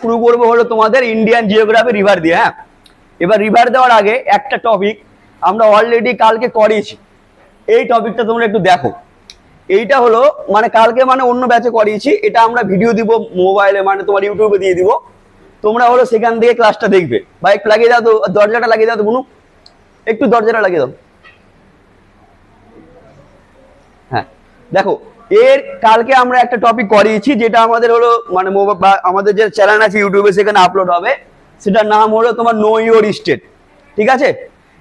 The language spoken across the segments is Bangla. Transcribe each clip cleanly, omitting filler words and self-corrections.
শুরু করবো হলো তোমাদের ইন্ডিয়ান জিওগ্রাফি রিভার দিয়ে। হ্যাঁ, এবার রিভার দেওয়ার আগে একটা টপিক আমরা অলরেডি কালকে করিয়েছি, এই টপিকটা তোমরা একটু দেখো। এইটা হলো মানে কালকে মানে অন্য ব্যাচে করিয়েছি, এটা আমরা ভিডিও দিব মোবাইলে, মানে তোমার ইউটিউবে দিয়ে দিব। তোমরা হলো সেখান থেকে ক্লাসটা দেখবে। বা একটু লাগিয়ে দাও তো, দরজাটা লাগিয়ে দাও তো বুনু, একটু দরজাটা লাগিয়ে দাও। হ্যাঁ দেখো, এর কালকে আমরা একটা টপিক করিয়েছি যেটা আমাদের হলো মানে আমাদের যে চ্যানেল আছে ইউটিউবে সেখানে আপলোড হবে, সেটার নাম হলো তোমার নো ইওর স্টেট। ঠিক আছে,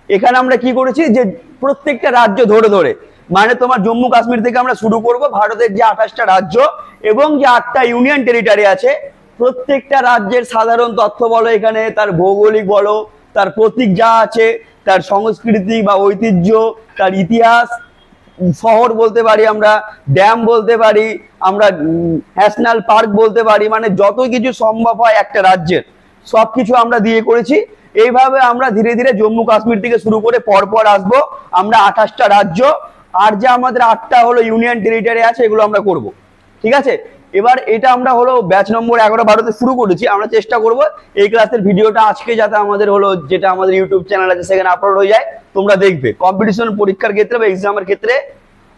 এখানে আমরা কি করেছি যে প্রত্যেকটা রাজ্য ধরে ধরে, মানে তোমার জম্মু কাশ্মীর থেকে আমরা শুরু করব, ভারতের যে 28টা রাজ্য এবং যে 8টা ইউনিয়ন টেরিটরি আছে, প্রত্যেকটা রাজ্যের সাধারণ তথ্য বলো, এখানে তার ভৌগোলিক বলো, তার প্রতীক যা আছে, তার সংস্কৃতি বা ঐতিহ্য, তার ইতিহাস, শহর বলতে পারি আমরা, ড্যাম বলতে পারি আমরা, ন্যাশনাল পার্ক বলতে পারি, মানে যত কিছু সম্ভব হয় একটা রাজ্যের সবকিছু আমরা দিয়ে করেছি। এইভাবে আমরা ধীরে ধীরে জম্মু কাশ্মীর থেকে শুরু করে পরপর আসবো আমরা 28টা রাজ্য, আর যে আমাদের 8টা হলো ইউনিয়ন টেরিটরি আছে এগুলো আমরা করব। ঠিক আছে, এবার এটা আমরা হলো ব্যাচ নম্বর 11-12 শুরু করেছি। আমরা চেষ্টা করব এই ক্লাসের ভিডিওটা আজকে যাতে আমাদের হলো যেটা আমাদের ইউটিউব চ্যানেল আছে সেখানে আপলোড হয়ে যায়, তোমরা দেখবে। কম্পিটিশন পরীক্ষার ক্ষেত্রে বা এক্সামের ক্ষেত্রে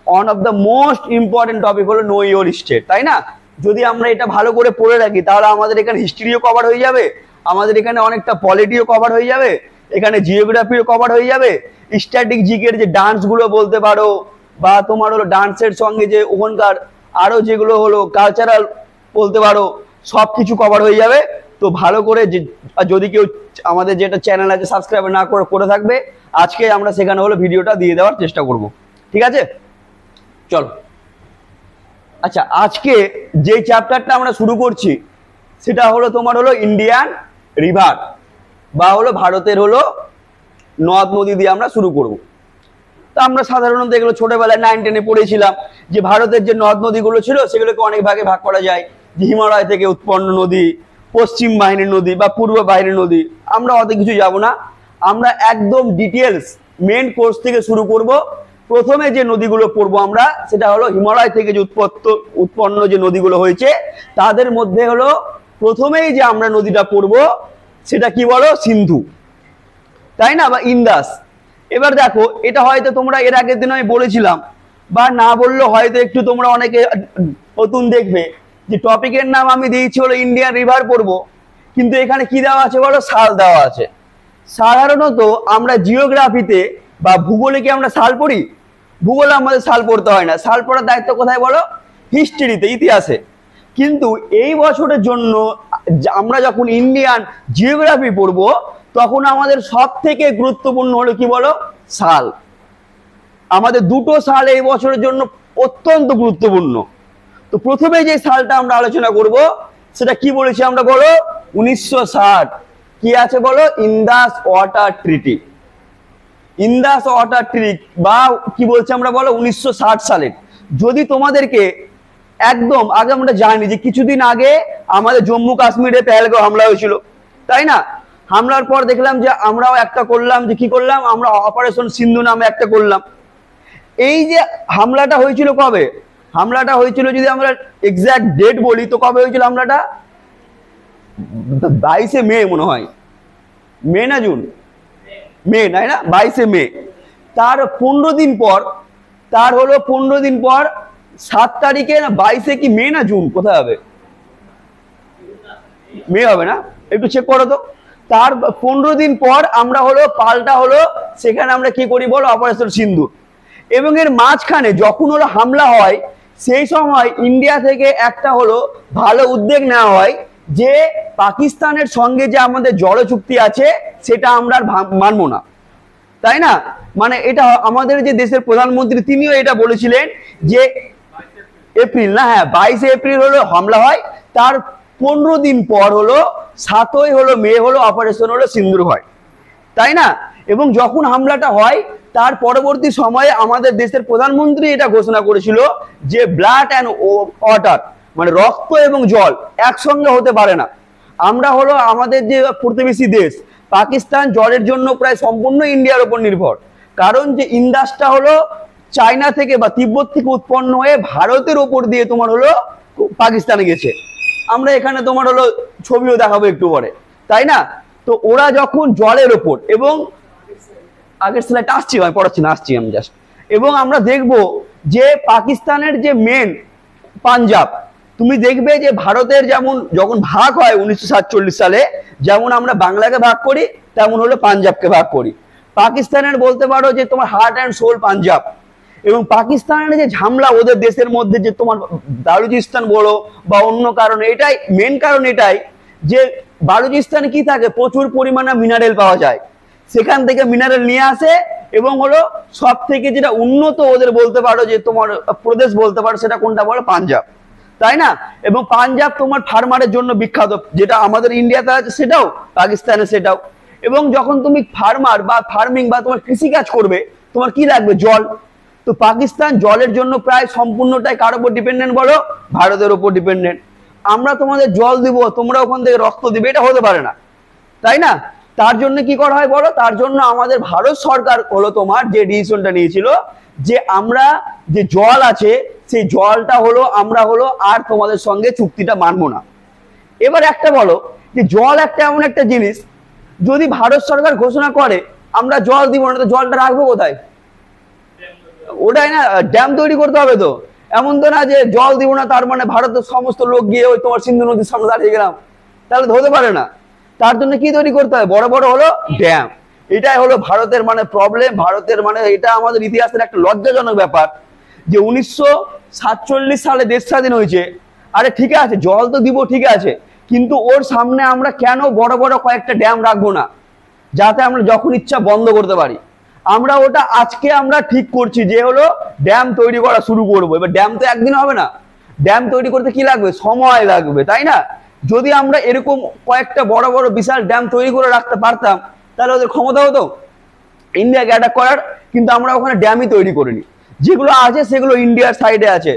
one of the most important topic হলো নো ইওর স্টেট, তাই না? যদি আমরা এটা ভালো করে পড়ে রাখি তাহলে আমাদের এখানে হিস্ট্রিও কভার হয়ে যাবে, আমাদের এখানে অনেকটা পলিটিও কভার হয়ে যাবে, এখানে জিওগ্রাফিও কভার হয়ে যাবে, স্ট্যাটিক জিকের যে ডান্স গুলো বলতে পারো, বা তোমার হলো ডান্সের সঙ্গে যে ওখানকার আরো যেগুলো হলো কালচারাল বলতে পারো, সবকিছু কভার হয়ে যাবে। তো ভালো করে যদি কেউ আমাদের যেটা চ্যানেল আছে সাবস্ক্রাইব না করে থাকবে, আজকে আমরা সেখানে হলো ভিডিওটা দিয়ে দেওয়ার চেষ্টা করব। ঠিক আছে, চলো। আচ্ছা, আজকে যে চ্যাপ্টারটা আমরা শুরু করছি সেটা হলো তোমার হলো ইন্ডিয়ান রিভার, বা হলো ভারতের হলো নদ নদী দিয়ে আমরা শুরু করব। তো আমরা সাধারণত এগুলো ছোটবেলায় 9-10-এ পড়েছিলাম যে ভারতের যে নদ নদীগুলো ছিল সেগুলোকে অনেক ভাগে ভাগ করা যায়, যে হিমালয় থেকে উৎপন্ন নদী, পশ্চিম বাহিনীর নদী বা পূর্ব বাহিনীর নদী। আমরা অত কিছু যাব না, আমরা একদম ডিটেলস মেন কোর্স থেকে শুরু করব। প্রথমে যে নদীগুলো পড়বো আমরা সেটা হলো হিমালয় থেকে যে উৎপন্ন যে নদীগুলো হয়েছে তাদের মধ্যে হলো প্রথমেই যে আমরা নদীটা পড়বো সেটা কি বলো, সিন্ধু, তাই না, বা ইন্দাস। এবার দেখো, এটা হয়তো তোমরা এর আগের দিন আমি বলেছিলাম, বা না বললেও হয়তো একটু তোমরা অনেকে নতুন দেখবে যে টপিকের নাম আমি দিয়েছি হলো ইন্ডিয়ান রিভার পড়বো, কিন্তু এখানে কি দেওয়া আছে বলো, সাল দেওয়া আছে। সাধারণত আমরা জিওগ্রাফিতে বা ভূগোলে কি আমরা সাল পড়ি? ভূগোলে আমাদের সাল পড়তে হয় না, সাল পড়ার দায়িত্ব কোথায় বলো, হিস্ট্রিতে, ইতিহাসে। কিন্তু এই বছরের জন্য আমরা যখন ইন্ডিয়ান জিওগ্রাফি পড়বো তখন আমাদের সব থেকে গুরুত্বপূর্ণ হলো কি বলো, সাল। আমাদের দুটো সাল এই বছরের জন্য অত্যন্ত গুরুত্বপূর্ণ। তো প্রথমে যে সালটা আমরা আলোচনা করব সেটা কি বলেছি আমরা বলো, 1960। কি আছে বলো, Indus water treaty. Indus water treaty বা কি বলছি আমরা বলো, 1960 সালের। যদি তোমাদেরকে একদম আগে আমরা জানি যে কিছুদিন আগে আমাদের জম্মু কাশ্মীরে পেহেলগাঁও হামলা হয়েছিল, তাই না? হামলার পর দেখলাম যে আমরাও একটা করলাম, যে কি করলাম আমরা, অপারেশন সিন্ধু নামে একটা করলাম। এই যে হামলাটা হয়েছিল কবে, হামলাটা হয়েছিল যদি আমরা এক্সাক্ট ডেট বলি তো কবে হয়েছিল হামলাটা, 22শে মে মনে হয়, মে না জুন, মে, তাই না, 22শে মে। তার 15 দিন পর, তার হলো 15 দিন পর 7 তারিখে না 22শে কি মে না জুন, কোথায় হবে, মে হবে না, একটু চেক করো তো। তার 15 দিন পর আমরা হলো পাল্টা হলো সেখানে আমরা কি করি বলো, অপারেশন সিন্ধু। এবং এর মাঝখানে যখন হলো হামলা হয় সেই সময় ইন্ডিয়া থেকে একটা হলো ভালো উদ্যোগ নেওয়া হয় যে পাকিস্তানের সঙ্গে যে আমাদের জল চুক্তি আছে সেটা আমরা আর মানবো না, তাই না? মানে এটা আমাদের যে দেশের প্রধানমন্ত্রী তিনিও এটা বলেছিলেন যে এপ্রিল না, হ্যাঁ 22শে এপ্রিল হলো হামলা হয়, তার 15 দিন পর হলো 7ই হলো মে হলো অপারেশন হলো সিন্দুর হয়, তাই না? এবং যখন হামলাটা হয় তার পরবর্তী সময়ে আমাদের দেশের প্রধানমন্ত্রী এটা ঘোষণা করেছিল যে ব্লাড অ্যান্ড ওয়াটার, মানে রক্ত এবং জল একসঙ্গে হতে পারে না। আমরা হলো আমাদের যে প্রতিবেশী দেশ পাকিস্তান জলের জন্য প্রায় সম্পূর্ণ ইন্ডিয়ার উপর নির্ভর, কারণ যে ইন্দাসটা হলো চায়না থেকে বা তিব্বত থেকে উৎপন্ন হয়ে ভারতের ওপর দিয়ে তোমার হলো পাকিস্তানে গেছে। আমরা এখানে তোমার হলো ছবিও দেখাবো একটু পরে, তাই না? তো ওরা যখন জলের ওপর, এবং আগের স্লাইড আসছি, আমি পড়াচ্ছি না, আসছি আমি জাস্ট। এবং আমরা দেখব যে পাকিস্তানের যে মেন পাঞ্জাব, তুমি দেখবে যে ভারতের যেমন যখন ভাগ হয় 1947 সালে, যেমন আমরা বাংলাকে ভাগ করি তেমন হলো পাঞ্জাবকে ভাগ করি। পাকিস্তানের বলতে পারো যে তোমার হার্ট অ্যান্ড সোল পাঞ্জাব। এবং পাকিস্তানের যে ঝামেলা ওদের দেশের মধ্যে, যে তোমার বালুচিস্তান বলো বা অন্য কারণে, এটাই মেন কারণ, এটাই যে বালুচিস্তানে কি থাকে, প্রচুর পরিমাণে মিনারেল পাওয়া যায়, সেখান থেকে মিনারেল নিয়ে আসে, এবং হলো সব থেকে যেটা উন্নত ওদের বলতে পারো যে তোমার প্রদেশ বলতে পারো, সেটা কোনটা বলো, পাঞ্জাব, তাই না? এবং পাঞ্জাব তোমার ফার্মারের জন্য বিখ্যাত, যেটা আমাদের ইন্ডিয়াতে আছে সেটাও, পাকিস্তানে সেটাও। এবং যখন তুমি ফার্মার বা ফার্মিং বা তোমার কৃষিকাজ করবে, তোমার কি লাগবে, জল। তো পাকিস্তান জলের জন্য প্রায় সম্পূর্ণটাই কার উপর ডিপেন্ডেন্ট বলো, ভারতের উপর ডিপেন্ডেন্ট। আমরা তোমাদের জল দিব, তোমরা ওখান থেকে রক্ত দিবে, এটা হতে পারে না, তাই না? তার জন্য কি করা হয় বলো, তার জন্য আমাদের ভারত সরকার হলো তোমার যে ডিসিশনটা নিয়েছিল, যে আমরা যে জল আছে সেই জলটা হলো আমরা হলো আর তোমাদের সঙ্গে চুক্তিটা মানবো না। এবার একটা বলো যে জল একটা এমন একটা জিনিস, যদি ভারত সরকার ঘোষণা করে আমরা জল দিব না, তো জলটা রাখবো কোথায়? ওটাই না, ড্যাম তৈরি করতে হবে। তো এমন তো না যে জল দিব না তার মানে ভারতের সমস্ত লোক গিয়ে ওই তোমার সিন্ধু নদীর সামনে দাঁড়িয়ে গেলাম, তাহলে তো হতে পারে না। তার জন্য কি তৈরি করতে হয়, বড় বড় হলো ড্যাম। এটাই হলো ভারতের মানে প্রবলেম, ভারতের মানে এটা আমাদের ইতিহাসের একটা লজ্জাজনক ব্যাপার যে 1947 সালে দেশ স্বাধীন হয়েছে, আরে ঠিক আছে জল তো দিব, ঠিক আছে, কিন্তু ওর সামনে আমরা কেন বড় বড় কয়েকটা ড্যাম রাখবো না, যাতে আমরা যখন ইচ্ছা বন্ধ করতে পারি। আমরা ওটা আজকে আমরা ঠিক করছি যে হলো ড্যাম তৈরি করা শুরু করবো। এবার ড্যাম তো একদিন হবে না, ড্যাম তৈরি করতে কি লাগবে, সময় লাগবে, তাই না? যদি আমরা এরকম কয়েকটা বড় বড় বিশাল ড্যাম তৈরি করে রাখতে পারতাম, তাহলে ওদের ক্ষমতা হতো ইন্ডিয়াকে অ্যাটাক করার, কিন্তু আমরা ওখানে ড্যামই তৈরি করিনি। যেগুলো আছে সেগুলো ইন্ডিয়ার সাইডে আছে,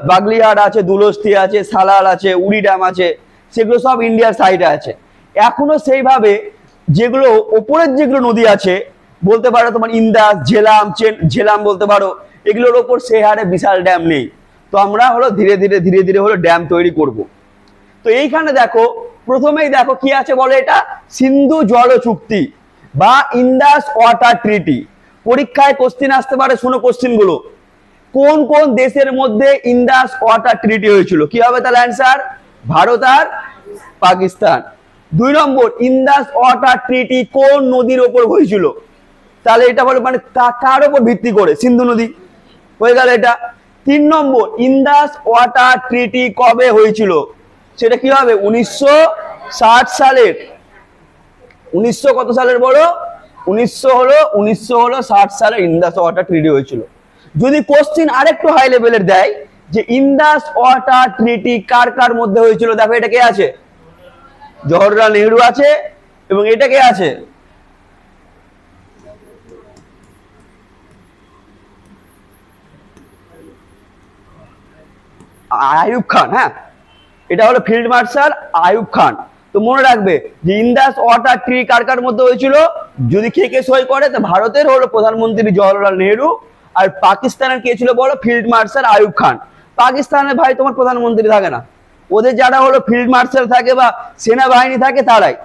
বাগলিহাট আছে, দুলস্তি আছে, সালাল আছে, উড়ি ড্যাম আছে, সেগুলো সব ইন্ডিয়ার সাইডে আছে। এখনো সেইভাবে যেগুলো ওপরের যেগুলো নদী আছে বলতে পারো তোমার ইন্দাস, ঝেলাম, ঝেলাম বলতে পারো, এগুলোর ওপর সেই হারে বিশাল ড্যাম নেই। তো আমরা হলো ধীরে ধীরে হলো ড্যাম তৈরি করব। তো এইখানে দেখো, প্রথমেই দেখো কি আছে বলে, এটা সিন্ধু জল চুক্তি বা ইন্দাস ওয়াটার ট্রিটি। পরীক্ষায় কোশ্চিন আসতে পারে, শোনো কোশ্চিন গুলো, কোন কোন দেশের মধ্যে ইন্দাস ওয়াটার ট্রিটি হয়েছিল? কি হবে তাহলে অ্যান্সার, ভারত আর পাকিস্তান। 2 নম্বর, ইন্দাস ওয়াটার ট্রিটি কোন নদীর ওপর হয়েছিল? তাহলে এটা বলে মানে কার উপর ভিত্তি করে, সিন্ধু নদী, হয়ে গেল এটা। 3 নম্বর, ইন্দাস ওয়াটার ট্রিটি কবে হয়েছিল? সেটা কি হবে, 1960 সালের। 1900 কত সালের বলো, 1960 সালে ইন্দাস ওয়াটার ট্রিটি হয়েছিল। যদি কোশ্চিন আরেকটু হাই লেভেলের দেয় যে ইন্দাস ওয়াটার ট্রিটি কার কার মধ্যে হয়েছিল, দেখো এটা কে আছে, জওহরলাল নেহরু আছে, এবং এটা কে আছে, আইয়ুব খান। হ্যাঁ, এটা হলো ফিল্ড মার্শাল আইয়ুব খান। তো মনে রাখবে যে ইন্দাস ওয়াটার ট্রিটি কার কার মধ্যে হয়েছিল, যদি কে কে সই করে, তো ভারতের হলো প্রধানমন্ত্রী জওহরলাল নেহরু, আর পাকিস্তানের কে ছিল বলো, ফিল্ড মার্শাল আইয়ুব খান। পাকিস্তানের ভাই তোমার প্রধানমন্ত্রী থাকে না, ওদের যারা হলো ফিল্ড মার্শাল থাকে বা সেনাবাহিনী থাকে তারাই,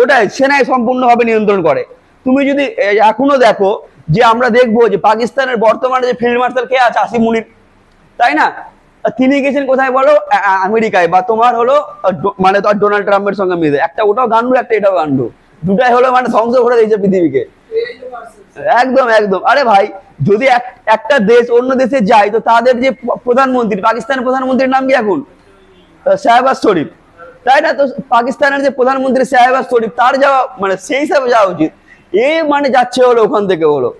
ওটাই সেনাই সম্পূর্ণভাবে নিয়ন্ত্রণ করে। তুমি যদি এখনো দেখো যে আমরা দেখবো যে পাকিস্তানের বর্তমানে যে ফিল্ড মার্শাল কে আছে, আসিম মুনির, তাই না? তিনি গেছেন কোথায় বলো, আমেরিকায়, বা তোমার হলো মানে তোমার ডোনাল্ড ট্রাম্পের সঙ্গে মিলে, একটা ওটাও গান্ডু, একটা এটাও গান্ডু, দুটাই হলো মানে ধ্বংস করে দিয়েছে পৃথিবীকে। একদম একদম। আরে ভাই, যদি একটা দেশ অন্য দেশে যায়, তো তাদের যে প্রধানমন্ত্রী, পাকিস্তানের প্রধানমন্ত্রীর নাম কি এখন, শাহবাজ শরীফ, তাই না? তো পাকিস্তানের যে প্রধানমন্ত্রী শাহবাজ শরীফ, তার যাওয়া মানে সেই হিসাবে যাওয়া উচিত, এ মানে যাচ্ছে হলো ওখান থেকে হলো।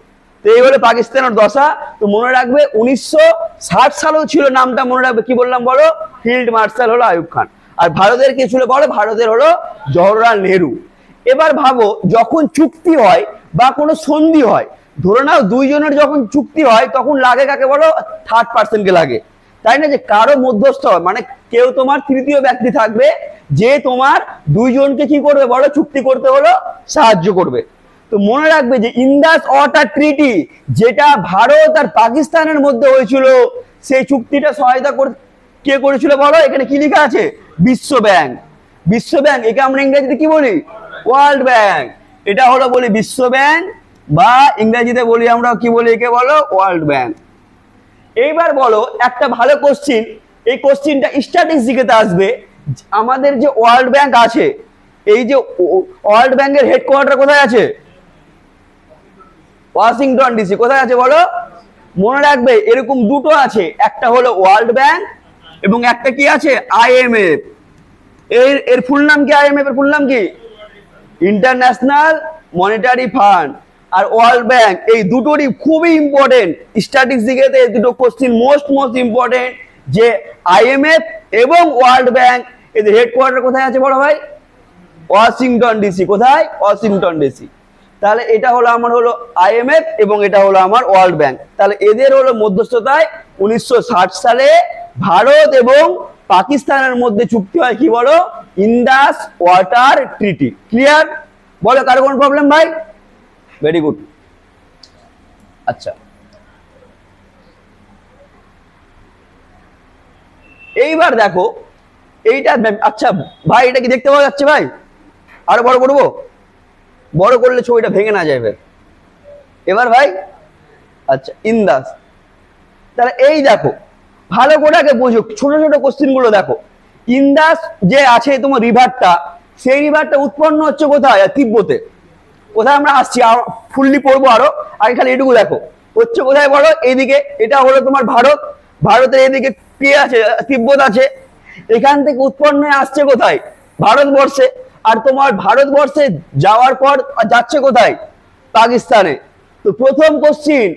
তো এই হলো পাকিস্তানের দশা। তো মনে রাখবে 1960 সালেও ছিল, নামটা মনে রাখবে, কি বললাম বলো, ফিল্ড মার্শাল হলো আইয়ুব খান। আর ভারতের কি ছিল বলো, ভারতের হলো জওহরলাল নেহরু। এবার ভাবো, যখন চুক্তি হয় বা কোনো সন্ধি হয়, ধরে নাও দুইজনের যখন চুক্তি হয়, তখন লাগে কাকে বলো, থার্ড পার্সনকে লাগে, তাই না? যে কারো মধ্যস্থ হয়, মানে কেউ তোমার তৃতীয় ব্যক্তি থাকবে, যে তোমার দুইজনকে কি করবে বলো, চুক্তি করতে হলো সাহায্য করবে। তো মনে রাখবে যে ইন্দাস ওয়াটার ট্রিটি যেটা ভারত আর পাকিস্তানের মধ্যে হয়েছিল, সেই চুক্তিটা সহায়তা কে করেছিল বলো? এখানে কি লেখা আছে? বিশ্ব ব্যাংক। বিশ্ব ব্যাংক একে আমরা ইংরেজিতে কি বলি? World bank. এটা হলো বলি বিশ্ব ব্যাংক, বা ইংরেজিতে বলি আমরা কি বলি একে? বলো ওয়ার্ল্ড ব্যাংক। এইবার বলো একটা ভালো কোশ্চিন, এই কোশ্চিনটা স্ট্যাটিস্টিক্সে আসবে। আমাদের যে ওয়ার্ল্ড ব্যাংক আছে, এই যে ওয়ার্ল্ড ব্যাংকের হেডকোয়ার্টার কোথায় আছে? Washington DC. কোথায় আছে বলো? মনে রাখবে এরকম দুটো আছে, একটা হলো ওয়ার্ল্ড ব্যাংক এবং একটা কি আছে? আইএমএফ। এর ফুল নাম কি? আইএমএফ এর ফুল নাম কি? International Monetary Fund. আর ওয়ার্ল্ড ব্যাংক, এই দুটোরই খুবই ইম্পর্টেন্ট স্ট্যাটিস্টিক্সে, এই দুটো কোশ্চিন মোস্ট ইম্পর্টেন্ট, যে আইএমএফ এবং ওয়ার্ল্ড ব্যাংক এদের হেডকোয়ার্টার কোথায় আছে বড় ভাই? Washington DC. কোথায়? Washington DC. তাহলে এটা হলো আমার হলো আইএমএফ এবং এটা হলো আমার ওয়ার্ল্ড ব্যাংক। তাহলে এদের হলো মধ্যস্থতায় 1960 সালে ভারত এবং পাকিস্তানের মধ্যে চুক্তি হয়, কি বলো? Indus water treaty. ক্লিয়ার? বলো কারো কোন প্রবলেম ভাই? Very good. আচ্ছা, এইবার দেখো এইটা। আচ্ছা ভাই, এটা কি দেখতে পাওয়া যাচ্ছে ভাই? আরো বড় করবো? বড় করলে ছবিটা ভেঙে না যাবে। এবার ভাই আচ্ছা, ইন্দাস। তাহলে এই দেখো ভালো করে আগে বোঝো, ছোট ছোট কোশ্চিন গুলো দেখো। ইন্দাস যে আছে তোমার রিভারটা, সেই রিভারটা উৎপন্ন হচ্ছে কোথায়? তিব্বতে। কোথায়? আমরা আসছি, ফুললি পড়বো আরো, আগে খালি এটুকু দেখো। হচ্ছে কোথায় বলো? এইদিকে। এটা হলো তোমার ভারত, ভারতের এদিকে কে আছে? তিব্বত আছে। এখান থেকে উৎপন্ন হয়ে আসছে কোথায়? ভারতবর্ষে। আর তোমার ভারতবর্ষে যাওয়ার পর যাচ্ছে কোথায়? পাকিস্তানে। তো প্রথম কোশ্চিন,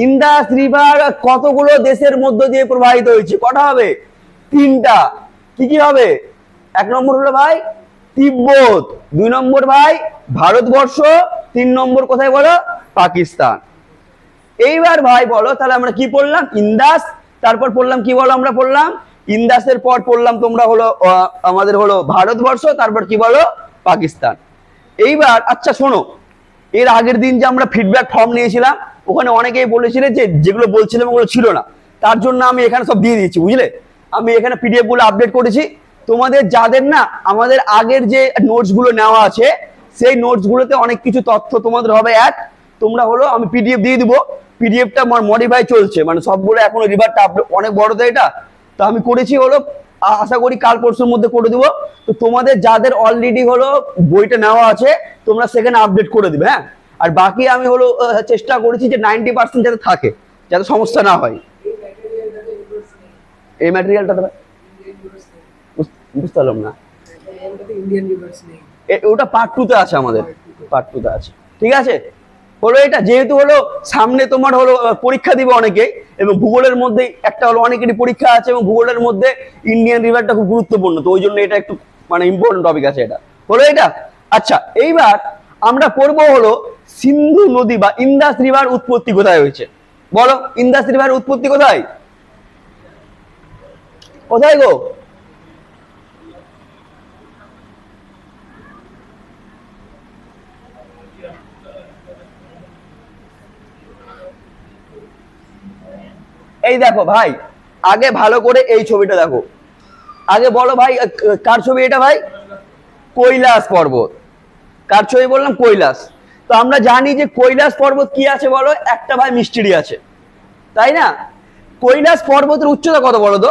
ইন্দাস রিভার কতগুলো দেশের মধ্য দিয়ে প্রবাহিত হয়েছে? কটা হবে? 3টা। কি কি হবে? 1 নম্বর হলো ভাই তিব্বত, 2 নম্বর ভাই ভারতবর্ষ, 3 নম্বর কোথায় বলো? পাকিস্তান। এইবার ভাই বলো তাহলে আমরা কি পড়লাম? ইন্দাস। তারপর পড়লাম কি বলো? আমরা পড়লাম ইন্দাসের পর পড়লাম তোমরা হলো আমাদের হলো ভারতবর্ষ, তারপর কি বলো? পাকিস্তান। এইবার আচ্ছা শোনো, এর আগের দিন যে আমরা ফিডব্যাক ফর্ম নিয়েছিলাম, ওখানে অনেকেই বলেছিলেন যে যেগুলো বলছিলাম ওগুলো ছিল না, তার জন্য আমি এখানে সব দিয়ে দিয়েছি, বুঝলে? আমি এখানে পিডিএফ গুলো আপডেট করেছি। তোমাদের যাদের না আমাদের আগের যে নোটস গুলো নেওয়া আছে, সেই নোটস গুলোতে অনেক কিছু তথ্য তোমাদের হবে অ্যাড। তোমরা হলো আমি পিডিএফ দিয়ে দিব, পিডিএফটা আমার মডিফাই চলছে, মানে সবগুলো এখনো রিভারটা অনেক বড় তো এটা, তো আমি করেছি হলো, আশা করি কাল পরশুর মধ্যে করে দিব। তো তোমাদের যাদের অলরেডি হলো বইটা নেওয়া আছে, তোমরা সেখানে আপডেট করে দিবে। হ্যাঁ, আর বাকি আমি হলো চেষ্টা করেছি যে 90% যাতে থাকে, যাতে সমস্যা না হয়। এই ম্যাটেরিয়ালটা বুঝতে পারলাম না। ওটা পার্ট 2 তে আছে, আমাদের পার্ট 2 তে আছে। ঠিক আছে, হলো এটা যেহেতু হলো সামনে তোমার হলো পরীক্ষা দিবে অনেকে, এবং ভূগোলের মধ্যে একটা হলো অনেকেরই পরীক্ষা আছে, এবং ভূগোলের মধ্যে ইন্ডিয়ান রিভারটা খুব গুরুত্বপূর্ণ, তো ওই জন্য এটা একটু মানে ইম্পর্টেন্ট টপিক আছে এটা, হলো এটা। আচ্ছা, এইবার আমরা পড়বো হলো সিন্ধু নদী বা ইন্দাস রিভার উৎপত্তি কোথায় হয়েছে? বলো ইন্দাস রিভার উৎপত্তি কোথায়? কোথায় গো? এই দেখো ভাই, আগে ভালো করে এই ছবিটা দেখো। আগে বলো ভাই, কার ছবি এটা ভাই? কৈলাস পর্বত। কার ছবি বললাম? কৈলাস। তো আমরা জানি যে কৈলাস পর্বত কি আছে বলো? একটা ভাই মিস্ট্রি আছে, তাই না? কৈলাস পর্বতের উচ্চতা কত বলো তো?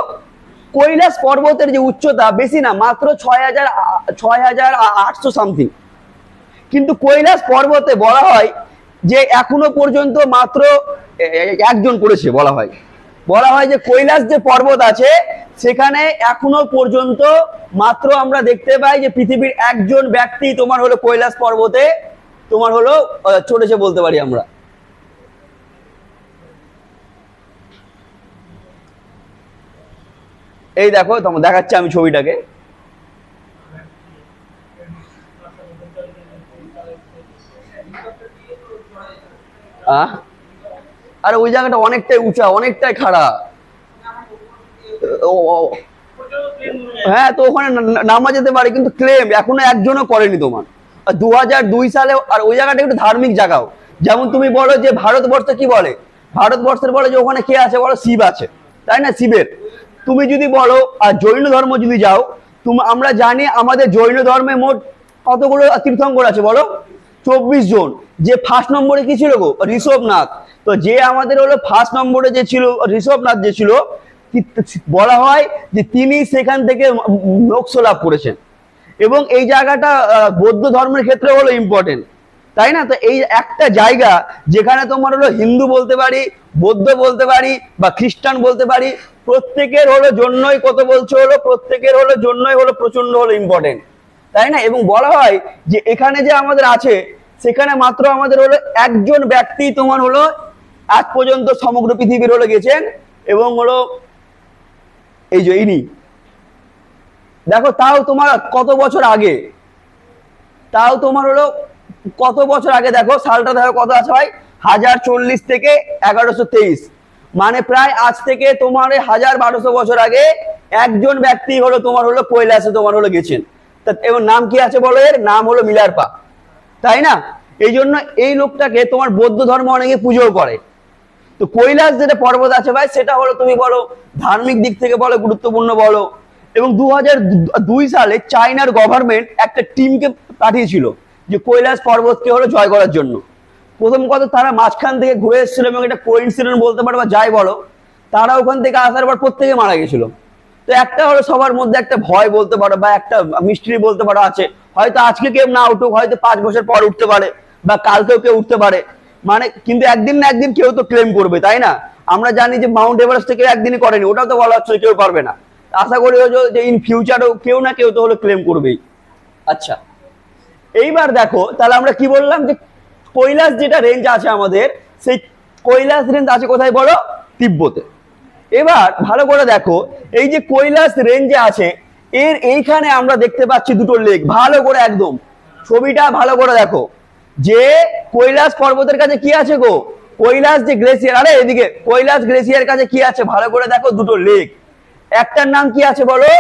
কৈলাস পর্বতের যে উচ্চতা বেশি না, মাত্র 6,800 সামথিং। কিন্তু কৈলাস পর্বতে বলা হয় যে এখনো পর্যন্ত মাত্র একজন করেছে, বলা হয়। বলা হয় যে কৈলাস যে পর্বত আছে, সেখানে এখনো পর্যন্ত মাত্র আমরা দেখতে পাই যে পৃথিবীর একজন ব্যক্তি তোমার হলো কৈলাস পর্বতে তোমার হলো চড়েছে, বলতে পারি আমরা। এই দেখো, তোমার দেখাচ্ছি আমি ছবিটাকে। আরে ওই জায়গাটা অনেকটাই উঁচা, অনেকটাই খারাপ। হ্যাঁ, তো ওখানে নামা যেতে পারে, কিন্তু ক্লেম এখনো একজনও করেনি তোমার। 2002 সালে। আর ওই জায়গাটা একটু ধার্মিক জায়গাও, যেমন তুমি বলো যে ভারতবর্ষ কি বলে? ভারতবর্ষের বলে যে ওখানে কে আছে বলো? শিব আছে, তাই না? শিবের তুমি যদি বলো আর জৈন ধর্ম যদি যাও, আমরা জানি আমাদের জৈন ধর্মে মোট কতগুলো তীর্থঙ্কর আছে বলো? 24 জন। যে ফার্স্ট নম্বরে কি ছিল গো? ঋষভনাথ। তো যে আমাদের হলো ফার্স্ট নম্বরে যে ছিল ঋষভনাথ যে ছিল, বলা হয় যে তিনি সেখান থেকে মোক্ষ লাভ করেছেন। এবং এই জায়গাটা বৌদ্ধ ধর্মের ক্ষেত্রে হলো ইম্পর্টেন্ট, তাই না? তো এই একটা জায়গা যেখানে তোমার হলো হিন্দু বলতে পারি, বৌদ্ধ বলতে পারি, বা খ্রিস্টান বলতে পারি, প্রত্যেকের হলো জন্যই কত বলছো হলো, প্রত্যেকের হলো জন্যই হলো প্রচন্ড হলো ইম্পর্টেন্ট, তাই না? এবং বলা হয় যে এখানে যে আমাদের আছে, সেখানে মাত্র আমাদের হলো একজন ব্যক্তি তোমার হলো আজ পর্যন্ত সমগ্র পৃথিবীর হলো গেছেন, এবং হলো এই যে ইনি। দেখো তাও তোমার কত বছর আগে, তাও তোমার হলো কত বছর আগে, দেখো সালটা দেখো কত আছে ভাই, 1040 থেকে 1123, মানে প্রায় আজ থেকে তোমার 1200 বছর আগে একজন ব্যক্তি হলো তোমার হলো কৈলাসে তোমার হলো গেছেন। এবং নাম কি আছে বলো? এর নাম হলো মিলারপা, তাই না? এই জন্য এই লোকটাকে তোমার বৌদ্ধ ধর্ম অনেকে পুজো করে। তো কৈলাস যেটা পর্বত আছে ভাই, সেটা হলো তুমি বলো ধার্মিক দিক থেকে বলো গুরুত্বপূর্ণ বলো। এবং 2002 সালে চায়নার গভর্নমেন্ট একটা টিমকে পাঠিয়েছিল যে কৈলাস পর্বতকে হলো জয় করার জন্য। প্রথম কথা তারা মাঝখান থেকে ঘুরে এসেছিল, এবং এটা কোইন্সিডেন্ট বলতে পারো বা যাই বলো, তারা ওখান থেকে আসার পর প্রত্যেকে মারা গেছিল। তো একটা হলো সবার মধ্যে একটা ভয় বলতে পারো বা একটা মিস্ট্রি বলতে পারো আছে, হয়তো আজকে কেউ না উঠুক, হয়তো 5 বছর পর উঠতে পারে, বা কালকেও কেউ উঠতে পারে, মানে কিন্তু একদিন না একদিন কেউ তো ক্লেম করবে, তাই না? আমরা জানি যে মাউন্ট এভারেস্ট থেকে একদিনই করেনি, ওটাও তো বলা হচ্ছে কেউ পারবে না। আশা করি যে ইন ফিউচারও কেউ না কেউ তো হলো ক্লেম করবেই। আচ্ছা, এইবার দেখো তাহলে আমরা কি বললাম, যে কৈলাস যেটা রেঞ্জ আছে আমাদের, সেই কৈলাস রেঞ্জ আছে কোথায় বলো? তিব্বতে। এবার ভালো করে দেখো, এই যে কৈলাস রেঞ্জে আছে, এর এইখানে আমরা দেখতে পাচ্ছি দুটো লেক। ভালো করে একদম ছবিটা ভালো করে দেখো, যে কৈলাস পর্বতের কাছে কি আছে গো? কৈলাস যে গ্লেসিয়ার, আরে এদিকে কৈলাস গ্লেসিয়ার কাছে কি আছে ভালো করে দেখো, দুটো লেক। একটার নাম কি আছে বলো?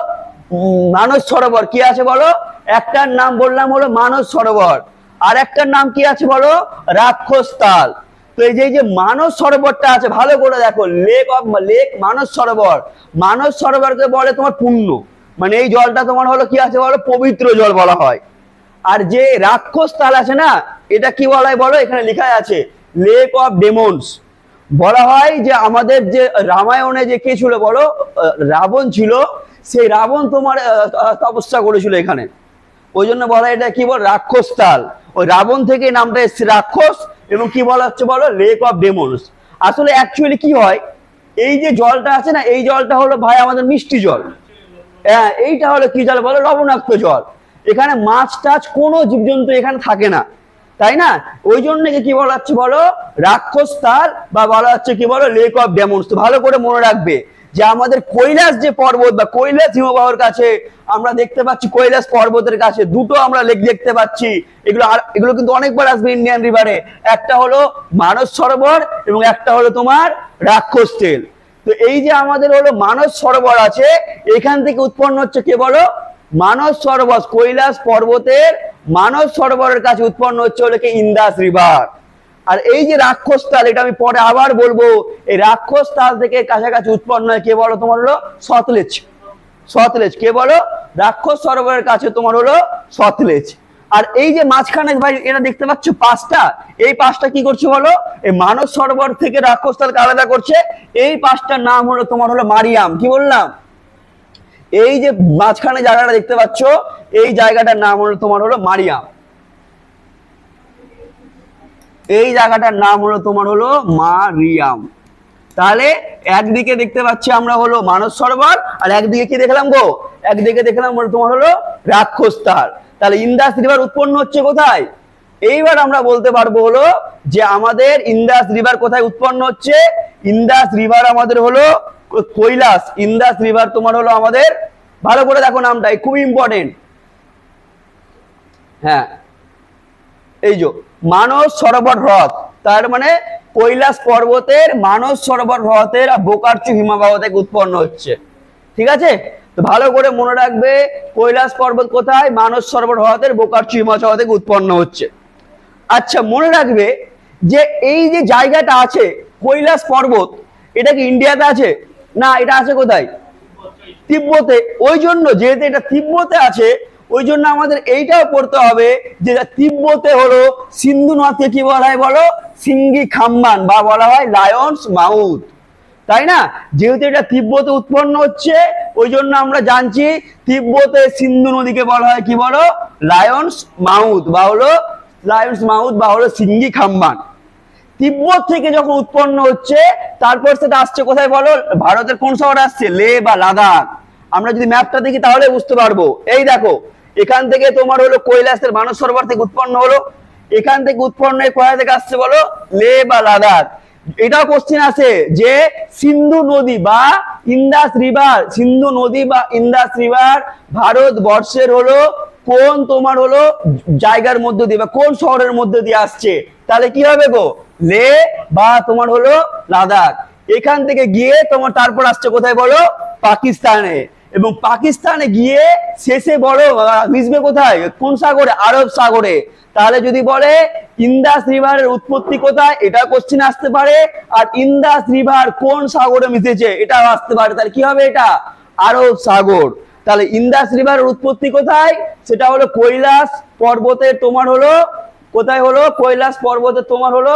মানস সরোবর। কি আছে বলো? একটার নাম বললাম হলো মানস সরোবর, আর একটার নাম কি আছে বলো? রাক্ষসতাল। তো এই যে মানস সরোবরটা আছে, ভালো করে দেখো, লেক মানস সরোবর। মানস সরোবরকে বলে তোমার পুণ্য, মানে এই জলটা তোমার হলো কি আছে বলো? পবিত্র জল বলা হয়। আর যে রাক্ষসতাল আছে না, এটা কি বলা হয় বলো? এখানে লেখা আছে লেক অফ ডেমন্স। বলা হয় যে আমাদের যে রামায়ণে যে কে ছিল বলো? রাবণ ছিল। সেই রাবণ তোমার তপস্যা করেছিল এখানে, ওই জন্য বলা এটা কি বল? রাক্ষসতাল। ওই রাবণ থেকে নামটা এসছে রাক্ষস, এবং কি বলা হচ্ছে বলো? Lake of demons. আসলে অ্যাকচুয়ালি কি হয়, এই যে জলটা আছে না, এই জলটা হলো ভাই আমাদের মিষ্টি জল। হ্যাঁ, এইটা হলো কি জল বলো? লবণাক্ত জল। এখানে মাছ টাছ কোনো জীবজন্তু এখানে থাকে না, তাই না? ওই জন্য কি বলা হচ্ছে বলো? রাক্ষসতাল, বা বলা হচ্ছে কি বলো? Lake of demons. তো ভালো করে মনে রাখবে যে আমাদের কৈলাস যে পর্বত বা কৈলাস হিমবাহর কাছে আমরা দেখতে পাচ্ছি, কৈলাস পর্বতের কাছে দুটো আমরা লেক দেখতে পাচ্ছি। এগুলো কিন্তু অনেকবার আসবে ইন্ডিয়ান রিভারে। একটা হলো মানস সরোবর, এবং একটা হলো তোমার রাক্ষসতেল। তো এই যে আমাদের হলো মানস সরোবর আছে, এখান থেকে উৎপন্ন হচ্ছে কে বলো? মানস সরোবর। কৈলাস পর্বতের মানস সরোবরের কাছে উৎপন্ন হচ্ছে হলো কি ইন্দাস রিভার। আর এই যে রাক্ষসতাল, এটা আমি পরে আবার বলবো, এই রাক্ষসতাল থেকে কাছাকাছি উৎপন্ন হয় কে বলো? তোমার হলো সতলেজ। সতলেজ কে বলো? রাক্ষস সরোবরের কাছে তোমার হলো সতলেজ। আর এই যে মাঝখানে ভাই এটা দেখতে পাচ্ছ পাঁচটা, এই পাঁচটা কি করছে বলো? এই মানস সরোবর থেকে রাক্ষসতালকে আলাদা করছে। এই পাঁচটার নাম হলো তোমার হলো মারিয়াম। কি বললাম? এই যে মাঝখানে জায়গাটা দেখতে পাচ্ছ, এই জায়গাটার নাম হলো তোমার হলো মারিয়াম। এই জায়গাটার নাম হলো তোমার হলো মারিয়াম। তাহলে একদিকে দেখতে পাচ্ছি আমরা হলো মানস সরোবর, আর একদিকে কি দেখলাম গো? একদিকে দেখলাম তোমার হলো রাক্ষসতাল। তাহলে ইন্দাস রিভার উৎপন্ন হচ্ছে কোথায়? এইবার আমরা বলতে পারবো হলো যে আমাদের ইন্দাস রিভার কোথায় উৎপন্ন হচ্ছে? ইন্দাস রিভার আমাদের হলো কৈলাস। ইন্দাস রিভার তোমার হলো আমাদের, ভালো করে দেখো নামটা, খুবই ইম্পর্টেন্ট। হ্যাঁ, এই যে মানস সরোবর হ্রদ, তার মানে কৈলাস পর্বতের মানস সরোবর হ্রদের বোকারচু হিমবাহ থেকে উৎপন্ন হচ্ছে। ঠিক আছে? তো ভালো করে মনে রাখবে, কৈলাস পর্বত কোথায়? মানস সরোবর হ্রদের বোকারচু হিমবাহ থেকে উৎপন্ন হচ্ছে। আচ্ছা, মনে রাখবে যে এই যে জায়গাটা আছে কৈলাস পর্বত, এটা কি ইন্ডিয়াতে আছে? না, এটা আছে কোথায়? তিব্বতে, ওই জন্য যেহেতু এটা তিব্বতে আছে ওই জন্য আমাদের এইটাও পড়তে হবে যে তিব্বতে হলো সিন্ধু নদকে কি বলা হয় বলো, সিঙ্গি খাম্বান বা বলা হয় লায়ন্স মাউথ, তাই না? যেহেতু এটা তিব্বতে উৎপন্ন হচ্ছে ওই জন্য আমরা জানছি তিব্বতে সিন্ধু নদীকে বলা হয় কি বলো, লায়ন্স মাউথ বা হলো লায়ন্স মাউথ বা হলো সিঙ্গি খাম্বান। তিব্বত থেকে যখন উৎপন্ন হচ্ছে তারপর সেটা আসছে কোথায় বলো, ভারতের কোন শহরে আসছে, লে বা লাদাখ। আমরা যদি ম্যাপটা দেখি তাহলে বুঝতে পারবো। এই দেখো এখান থেকে তোমার হলো কৈলাসের মানস সরোবর থেকে উৎপন্ন হলো, এখান থেকে উৎপন্ন হয়ে কোথা থেকে আসছে বলো, লে বা লাদাখ। এটাও কোশ্চেন আছে যে সিন্ধু নদী বা ইন্দাস রিভার, সিন্ধু নদী বা ইন্দাস রিভার ভারতবর্ষের হলো কোন তোমার হলো জায়গার মধ্যে দিয়ে বা কোন শহরের মধ্যে দিয়ে আসছে, তাহলে কি হবে গো, লে বা তোমার হলো লাদাখ। এখান থেকে গিয়ে তোমার তারপর আসছে কোথায় বলো, পাকিস্তানে, এবং পাকিস্তানে গিয়ে শেষে বলো মিশবে কোথায়, কোন সাগরে, আরব সাগরে। তাহলে যদি বলে ইন্দাস রিভারের উৎপত্তি কোথায়, এটা কোশ্চেন আসতে পারে। আর ইন্দাস রিভার কোন সাগরে মিশেছে এটাও আসতে পারে, তাহলে কি হবে এটা, আরব সাগর। তাহলে ইন্দাস রিভারের উৎপত্তি কোথায়, সেটা হলো কৈলাস পর্বতের তোমার হলো কোথায় হলো, কৈলাস পর্বতের তোমার হলো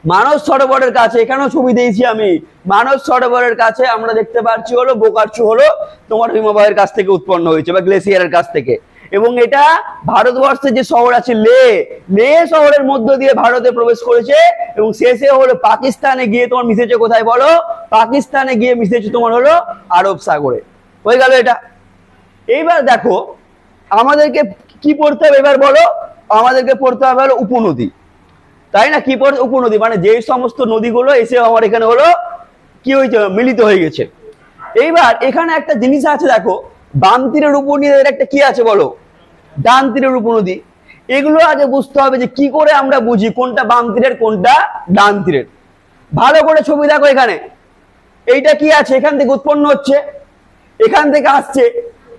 মানস সরোবরের কাছে। এখানেও ছবি দিয়েছি আমি, মানস সরোবরের কাছে আমরা দেখতে পাচ্ছি হলো বোকারচু হলো তোমার হিমবাহের কাছ থেকে উৎপন্ন হয়েছে বা গ্লেসিয়ারের কাছ থেকে। এবং এটা ভারতবর্ষের যে শহর আছে লে, লে শহরের মধ্য দিয়ে ভারতে প্রবেশ করেছে এবং শেষে হলো পাকিস্তানে গিয়ে তোমার মিশেছে কোথায় বলো, পাকিস্তানে গিয়ে মিশেছে তোমার হলো আরব সাগরে। হয়ে গেল এটা। এইবার দেখো আমাদেরকে কি পড়তে হবে এবার বলো, আমাদেরকে পড়তে হবে হলো উপনদী, তাই না? কি পড়ে, উপনদী মানে যে সমস্ত নদীগুলো এসে আমার এখানে হলো কি হয়েছে, মিলিত হয়ে গেছে। এইবার এখানে একটা জিনিস আছে দেখো, বাম তীরের উপনদীর একটা কি আছে বলো, ডান তীরের উপনদী। এগুলো আগে বুঝতে হবে যে কি করে আমরা বুঝি কোনটা বাম তীরের কোনটা ডান তীরের। ভালো করে ছবি দেখো, এখানে এইটা কি আছে, এখান থেকে উৎপন্ন হচ্ছে, এখান থেকে আসছে।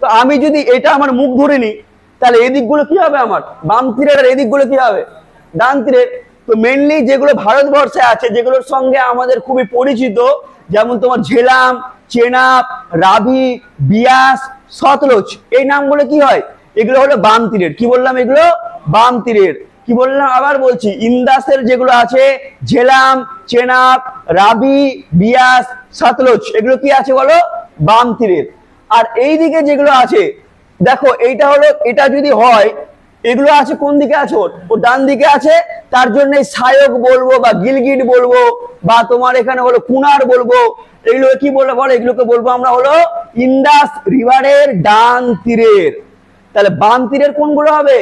তো আমি যদি এটা আমার মুখ ধরে নিই তাহলে এই দিকগুলো কি হবে আমার বাম তীরের, আর এই দিকগুলো কি হবে ডান তীরের। তো মেনলি যেগুলো ভারতবর্ষে আছে যেগুলোর সঙ্গে আমাদের খুবই পরিচিত, যেমন তোমার ঝেলাম, চেনাব, রাভি, বিয়াস, সতলজ, এই নামগুলো কি হয়, এগুলো হলো বাম তীরের। কি বললাম, এগুলো বাম তীরের। কি বললাম আবার বলছি, ইন্দাসের যেগুলো আছে ঝেলাম, চেনাব, রাভি, বিয়াস, সতলজ, এগুলো কি আছে বলো, বাম তীরের। আর এই দিকে যেগুলো আছে দেখো এইটা হলো, এটা যদি হয় এগুলো আছে কোন দিকে আছে, ও ডান দিকে আছে, তার জন্য সায়ক বলবো বা গিলগিট বলবো বা তোমার এখানে হলো কুনার বলবো। এগুলো কি বলবো বলো, এগুলোকে বলবো আমরা হলো ইন্দাস রিভারের ডান তীরের। তাহলে বাম তীরের কোনগুলো হবে,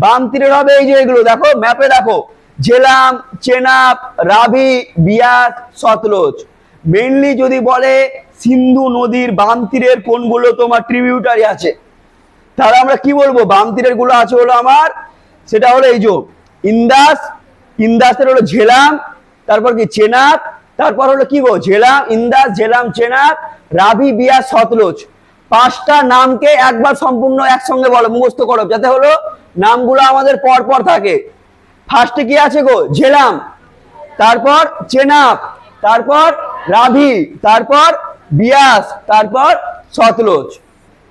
বাম তীরের হবে এই যে এগুলো দেখো ম্যাপে দেখো, ঝেলাম, চেনাব, রাভি, বিয়াস, সতলজ। মেইনলি যদি বলে সিন্ধু নদীর বাম তীরের কোনগুলো তোমার ট্রিবিউটারি আছে, তাহলে আমরা কি বলবো, বাম তীরের গুলো আছে হলো আমার, সেটা হলো এই যে ইন্দাস, ইন্দাসের হলো ঝেলাম, তারপর কি চেনাব, তারপর হলো কি গো ঝেলাম, ইন্দাস, ঝেলাম, চেনাব, রাভি, বিয়াস, সতলজ। পাঁচটা নামকে একবার সম্পূর্ণ একসঙ্গে বলো, মুখস্থ করো, যাতে হলো নামগুলো আমাদের পর পর থাকে। ফার্স্টে কি আছে গো, ঝেলাম, তারপর চেনাব, তারপর রাভি, তারপর বিয়াস, তারপর সতলজ।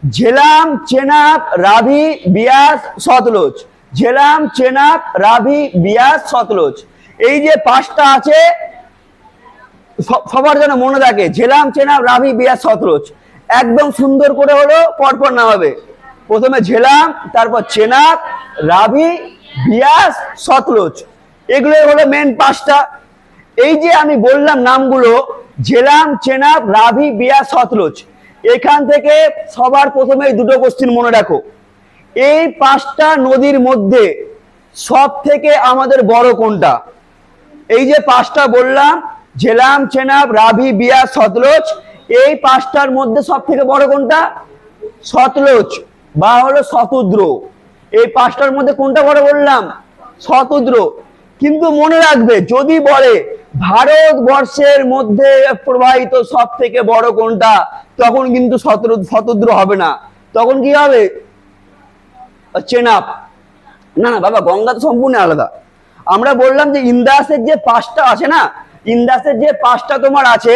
ঝেলাম, চেনাব, রাভি, বিয়াস, সতলজ, ঝেলাম, চেনাব, রাভি, বিয়াস, সতলজ। এই যে পাঁচটা আছে সবার যেন মনে থাকে, ঝেলাম, চেনাব, রাভি, বিয়াস, সতলজ। একদম সুন্দর করে হলো পরপর নামাবে, প্রথমে ঝেলাম, তারপর চেনাব, রাভি, বিয়াস, সতলজ, এগুলো হলো মেন পাঁচটা। এই যে আমি বললাম নামগুলো ঝেলাম, চেনাব, রাভি, বিয়াস, সতলজ, এখান থেকে সবার প্রথমে দুটো কোশ্চেন মনে রাখো। এই পাঁচটা নদীর মধ্যে সব থেকে আমাদের বড় কোনটা, এই যে পাঁচটা বললাম ঝেলাম, চেনাব, রাভি, বিয়াস, সতলজ, এই পাঁচটার মধ্যে সব থেকে বড় কোনটা, সতলজ বা হলো শতদ্র। এই পাঁচটার মধ্যে কোনটা বড় বললাম, শতদ্র। কিন্তু মনে রাখবে যদি বলে ভারতবর্ষের মধ্যে প্রবাহিত সব থেকে বড় কোনটা, তখন কিন্তু শতদ্র হবে না, তখন কি হবে, চেনাব। না না বাবা, গঙ্গা তো সম্পূর্ণ আলাদা। আমরা বললাম যে ইন্দাসের যে পাঁচটা আছে না, ইন্দাসের যে পাঁচটা তোমার আছে,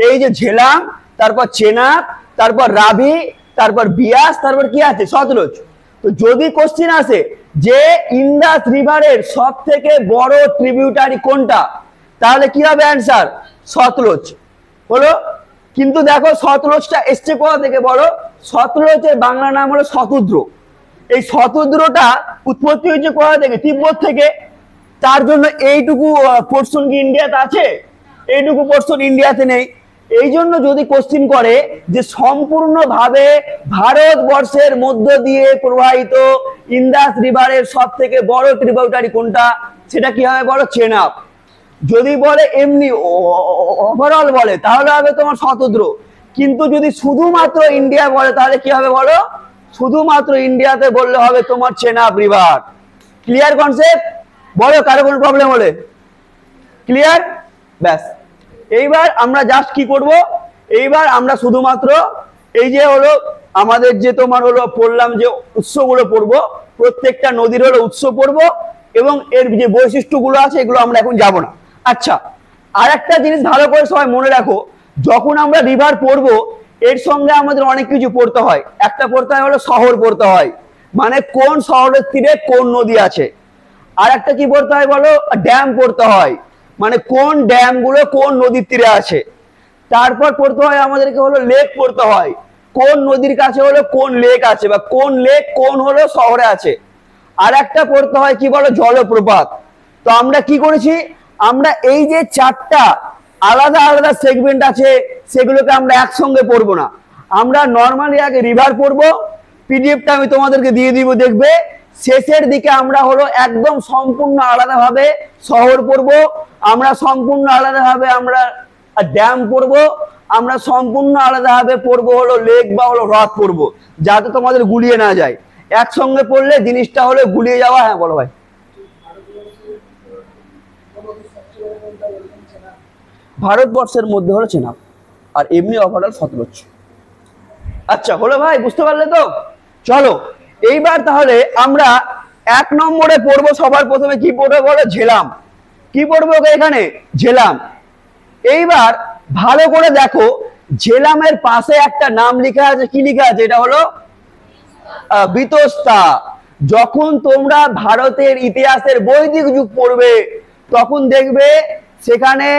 এই যে ঝেলাম, তারপর চেনাব, তারপর রাভি, তারপর বিয়াস, তারপর কি আছে সতলুজ। তো যদি কোশ্চিন আসে যে ইন্দাস রিভারের সব থেকে বড় ট্রিবিউটারি কোনটা, তাহলে কি হবে অ্যান্সার সতলুজ হলো। কিন্তু দেখো সতলুজটা এসছে কোথা থেকে বড়, সতলুজের বাংলা নাম হলো শতদ্র। এই শতদ্রটা উৎপত্তি হয়েছে কোথা থেকে, তিব্বত থেকে। তার জন্য এইটুকু পোর্শন কি ইন্ডিয়াতে আছে, এইটুকু পোর্শন ইন্ডিয়াতে নেই। এই জন্য যদি কোশ্চিন করে যে সম্পূর্ণভাবে ভারতবর্ষের মধ্য দিয়ে প্রবাহিত ইন্দাস রিভারের সব থেকে বড় ট্রিবিউটারি কোনটা, সেটা কি হবে বড় চেনাব। যদি বলে এমনি ওভারঅল বলে তাহলে হবে তোমার শতদ্র। কিন্তু যদি শুধুমাত্র ইন্ডিয়া বলে তাহলে কি হবে বলো, শুধুমাত্র ইন্ডিয়াতে বললে হবে তোমার চেনাব রিভার। Clear concept? বলো কারো কোনো প্রবলেম হলে। ক্লিয়ার? ব্যাস এইবার আমরা জাস্ট কি করব, এইবার আমরা শুধুমাত্র এই যে হলো আমাদের যে তোমার হলো পড়লাম যে উৎসগুলো পড়বো, প্রত্যেকটা নদীর হলো উৎস পড়বো এবং এর যে বৈশিষ্ট্যগুলো আছে এগুলো আমরা এখন যাব না। আচ্ছা, আর একটা জিনিস ভালো করে সবাই মনে রাখো, যখন আমরা রিভার পড়বো এর সঙ্গে আমাদের অনেক কিছু পড়তে হয়। একটা পড়তে হয় হলো শহর পড়তে হয়, মানে কোন শহরের তীরে কোন নদী আছে। আর একটা কি পড়তে হয় বলো, ড্যাম পড়তে হয়, মানে কোন ড্যাম গুলো কোন নদীর তীরে আছে। তারপর পড়তে হয় আমাদেরকে হলো লেক পড়তে হয়, কোন নদীর কাছে হলো কোন লেক আছে বা কোন লেক কোন হলো শহরে আছে। আর একটা পড়তে হয় কি বলো জলপ্রপাত। তো আমরা কি করেছি, আমরা এই যে চারটা আলাদা আলাদা সেগমেন্ট আছে সেগুলোকে আমরা একসঙ্গে পড়বো না, আমরা নর্মালি আগে রিভার পড়বো, পিডিএফটা আমি তোমাদেরকে দিয়ে দিব দেখবে। শেষের দিকে আমরা হলো একদম সম্পূর্ণ আলাদাভাবে শহর পড়বো, আমরা সম্পূর্ণ আলাদাভাবে আমরা ড্যাম পড়বো, আমরা সম্পূর্ণ আলাদাভাবে পড়বো হলো লেক বা হলো হ্রদ পড়বো, যাতে তোমাদের গুলিয়ে না যায়। একসঙ্গে পড়লে জিনিসটা হলো গুলিয়ে যাওয়া। হ্যাঁ বলো ভাই। ভারতবর্ষের মধ্যে হলো চেনাব, আর এমনি ওভারঅল সতলুজ। আচ্ছা হলো ভাই, বুঝতে পারলে তো? চলো এইবার তাহলে আমরা 1 নম্বরে পড়বো। সবার প্রথমে কি পড়বো বলো, ঝেলাম। কি পড়বো এখানে, ঝেলাম। এইবার ভালো করে দেখো, ঝেলামের পাশে একটা নাম লেখা আছে, কি লেখা আছে, এটা হলো বিতস্তা। যখন তোমরা ভারতের ইতিহাসের বৈদিক যুগ পড়বে তখন দেখবে সেখানে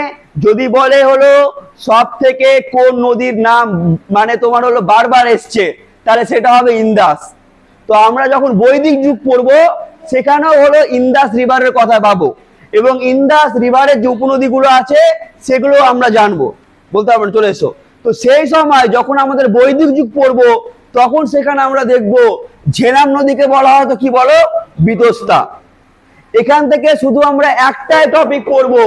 যদি বলে হলো সব থেকে কোন নদীর নাম মানে তোমার হলো বারবার এসছে, তাহলে সেটা হবে ইন্দাস। তো আমরা যখন বৈদিক যুগ পড়বো সেখানেও হলো ইন্দাস রিভারের কথা পাবো, এবং ইন্দাস রিভারের যে উপনদীগুলো আছে সেগুলো আমরা জানবো। বলতে পারবেন, চলে এসো। তো সেই সময় যখন আমাদের বৈদিক যুগ পড়বো তখন সেখানে আমরা দেখবো ঝেলাম নদীকে বলা হতো কি বলো, বিতস্তা। এখান থেকে শুধু আমরা একটাই টপিক পড়বো,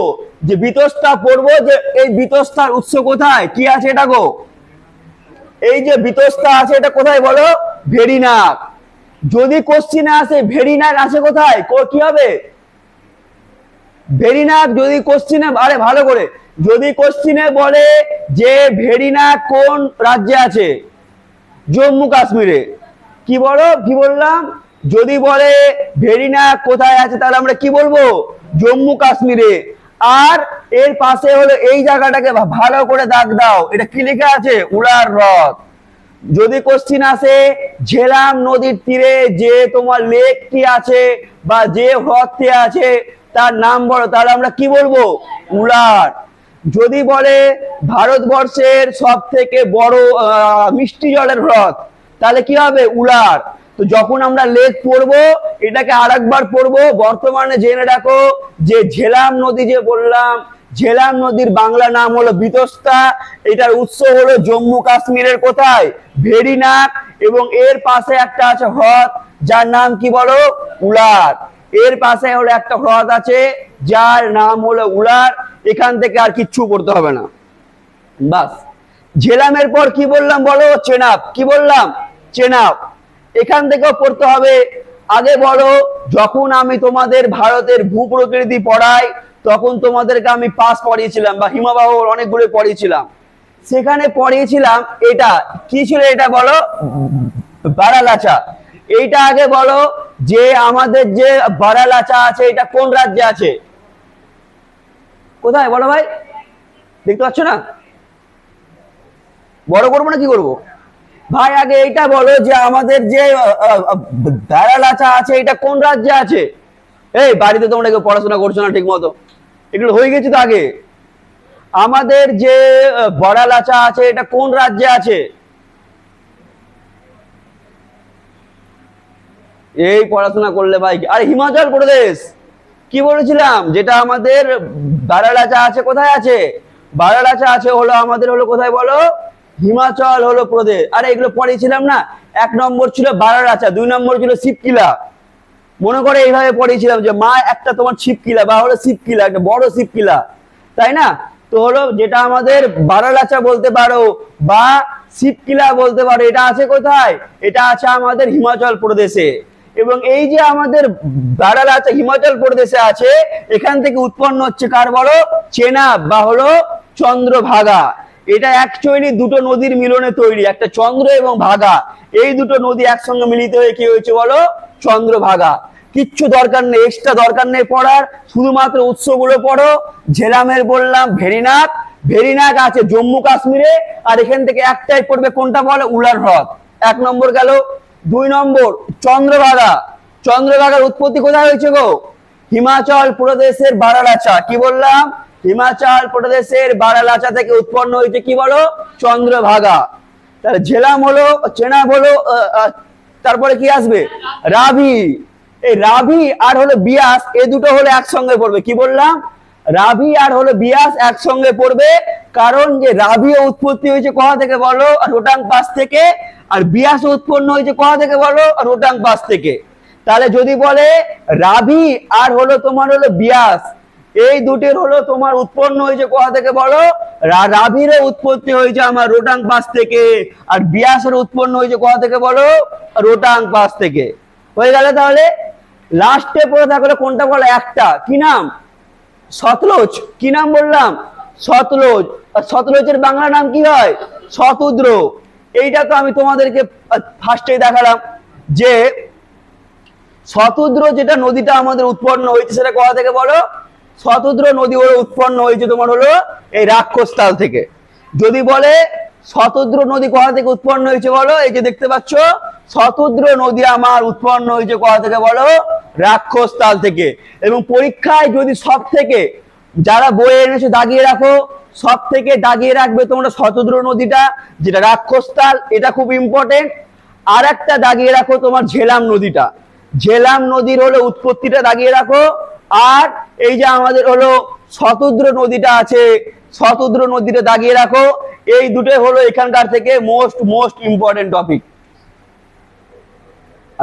যে বিতস্তা পড়বো, যে এই বিতস্তার উৎস কোথায়, কি আছে এটা গো, এই যে বিতস্তা আছে এটা কোথায় বলো, ভেরিনাগ। যদি কোশ্চিনে আসে ভেরিনাগ আছে কোথায়, কি হবে ভেরিনাগ। যদি কোশ্চিনে, আরে ভালো করে, যদি কোশ্চিনে বলে যে ভেরিনাগ কোন রাজ্যে আছে, জম্মু কাশ্মীরে, কি বলো, কি বললাম, যদি বলে ভেরিনাগ কোথায় আছে তাহলে আমরা কি বলবো, জম্মু কাশ্মীরে। আর এর পাশে হলো এই জায়গাটাকে ভালো করে দাগ দাও, এটা কি লেখা আছে, উলার হ্রদ। যদি কোশ্চিন আসে ঝেলাম নদীর তীরে যে তোমার লেকটি আছে বা যে হ্রদটি আছে তার নাম বলো, তাহলে আমরা কি বলবো, উলার। যদি বলে ভারতবর্ষের সব থেকে বড় মিষ্টি জলের হ্রদ, তাহলে কি হবে, উলার। তো যখন আমরা লেক পড়বো এটাকে আরেকবার পড়বো। বর্তমানে জেনে রাখো যে ঝেলাম নদী যে বললাম, ঝেলাম নদীর বাংলা নাম হলো বিতস্তা, এটার উৎস হলো জম্মু কাশ্মীরের কোথায়, ভেরিনাগ, এবং এর পাশে একটা আছে হ্রদ যার নাম কি বলো, উলার। এর পাশে হলো একটা হ্রদ আছে যার নাম হলো উলার। এখান থেকে আর কিচ্ছু পড়তে হবে না, বাস। ঝেলামের পর কি বললাম বলো, চেনাব। কি বললাম, চেনাব। এখান থেকেও পড়তে হবে। আগে বলো, যখন আমি তোমাদের ভারতের ভূপ্রকৃতি পড়াই তখন তোমাদেরকে আমি পাস পড়িয়েছিলাম বা হিমবাহ অনেকগুলো পড়িয়েছিলাম, সেখানে পড়িয়েছিলাম এটা কি ছিল, এটা বলো বারালাচা। এইটা আগে বলো যে আমাদের যে বারালাচা আছে এটা কোন রাজ্যে আছে, কোথায় বলো ভাই, দেখতে পাচ্ছ না, বড় করবো না কি করবো? ভাই আগে এইটা বলো যে আমাদের যে বেড়ালাচা আছে এটা কোন রাজ্যে আছে? এই বাড়িতে তোমরা কেউ পড়াশোনা করছো না ঠিক মতো, এগুলো হয়ে গেছে তো আগে। আমাদের যে বড়ালাচা আছে এটা কোন রাজ্যে আছে? এই পড়াশোনা করলে ভাই, আরে হিমাচল প্রদেশ। কি বলেছিলাম, যেটা আমাদের বারালাচা আছে কোথায় আছে? বারালাচা আছে হলো আমাদের হলো কোথায় বলো? হিমাচল হলো প্রদেশ। আরে এগুলো পড়েছিলাম না, 1 নম্বর ছিল বারালাচা, 2 নম্বর ছিল শিবকিলা। মনে করে এইভাবে পড়েছিলাম যে মা একটা তোমার শিবকিলা বা হলো শিবকিলা, একটা বড় শিবকিলা, তাই না? তো হলো যেটা আমাদের বারালাচা বলতে পারো বা শিবকিলা বলতে পারো, এটা আছে কোথায়? এটা আছে আমাদের হিমাচল প্রদেশে। এবং এই যে আমাদের বারালাচা হিমাচল প্রদেশে আছে, এখান থেকে উৎপন্ন হচ্ছে কার বলো? চেনাব বা হলো চন্দ্রভাগা। এটা অ্যাকচুয়ালি দুটো নদীর মিলনে তৈরি, একটা চন্দ্র এবং ভাগা, এই দুটো নদী একসঙ্গে মিলিত হয়ে কি হয়েছে বলো? চন্দ্রভাগা। কিচ্ছু দরকার নেই, এক্সট্রা দরকার নেই পড়ার, শুধুমাত্র উৎসগুলো পড়ো। ঝেলামের বললাম ভেরিনাগ, ভেরিনাগ আছে জম্মু কাশ্মীরে, আর এখান থেকে একটাই পড়বে কোনটা বলে? উলার হ্রদ। 1 নম্বর গেল। 2 নম্বর চন্দ্রভাগা। চন্দ্রভাগার উৎপত্তি কোথায় হয়েছে গো? হিমাচল প্রদেশের বারালাচা। কি বললাম? হিমাচল প্রদেশের বারালাচা থেকে উৎপন্ন হয়েছে কি বলো? চন্দ্রভাগা। তাহলে ঝেলাম হলো, চেনাব হলো, তারপরে কি আসবে? রাভি। এই রাভি আর হলো বিয়াস, এই দুটো হলো একসঙ্গে পড়বে। কি বললাম? রাভি আর হলো বিয়াস একসঙ্গে পড়বে, কারণ যে রাভিও উৎপত্তি হয়েছে কোথা থেকে বলো? রোটাং পাস থেকে। আর বিয়াসও উৎপন্ন হয়েছে কোথা থেকে বলো? রোটাং পাস থেকে। তাহলে যদি বলে রাভি আর হলো তোমার হলো বিয়াস, এই দুটির হলো তোমার উৎপন্ন হয়েছে কোথা থেকে বলো? রাভিরও উৎপত্তি হয়েছে আমার রোটাং পাস থেকে, আর বিয়াসের উৎপন্ন হয়েছে কোথা থেকে বলো? রোটাং পাস থেকে। হয়ে গেল। তাহলে লাস্টে পড়ে থাকলে কোনটা বলো? একটা, কি নাম? সতলজ। কি নাম বললাম? সতলজ। আর সতলজের বাংলা নাম কি হয়? শতদ্র। এইটা তো আমি তোমাদেরকে ফার্স্টেই দেখালাম যে শতদ্র যেটা নদীটা আমাদের উৎপন্ন হয়েছে সেটা কোথা থেকে বলো? শতদ্র নদী হলো উৎপন্ন হয়েছে তোমার হলো এই রাক্ষসতাল থেকে। যদি বলে শতদ্র নদী কোথা থেকে উৎপন্ন হয়েছে বলো? এই যে দেখতে পাচ্ছ, শতদ্র নদী আমার উৎপন্ন হয়েছে কোথা থেকে বলো? রাক্ষসতাল থেকে। এবং পরীক্ষায় যদি সব থেকে, যারা বই এনেছো দাগিয়ে রাখো, সব থেকে দাগিয়ে রাখবে তোমরা শতদ্র নদীটা, যেটা রাক্ষসতাল, এটা খুব ইম্পর্টেন্ট। আর একটা দাগিয়ে রাখো তোমার ঝেলাম নদীটা, ঝেলাম নদীর হলো উৎপত্তিটা দাগিয়ে রাখো। আর এই যে আমাদের হলো শতদ্র নদীটা আছে, শতদ্র নদীটা দাগিয়ে রাখো। এই দুটো হলো এখানকার থেকে মোস্ট মোস্ট ইম্পর্টেন্ট টপিক।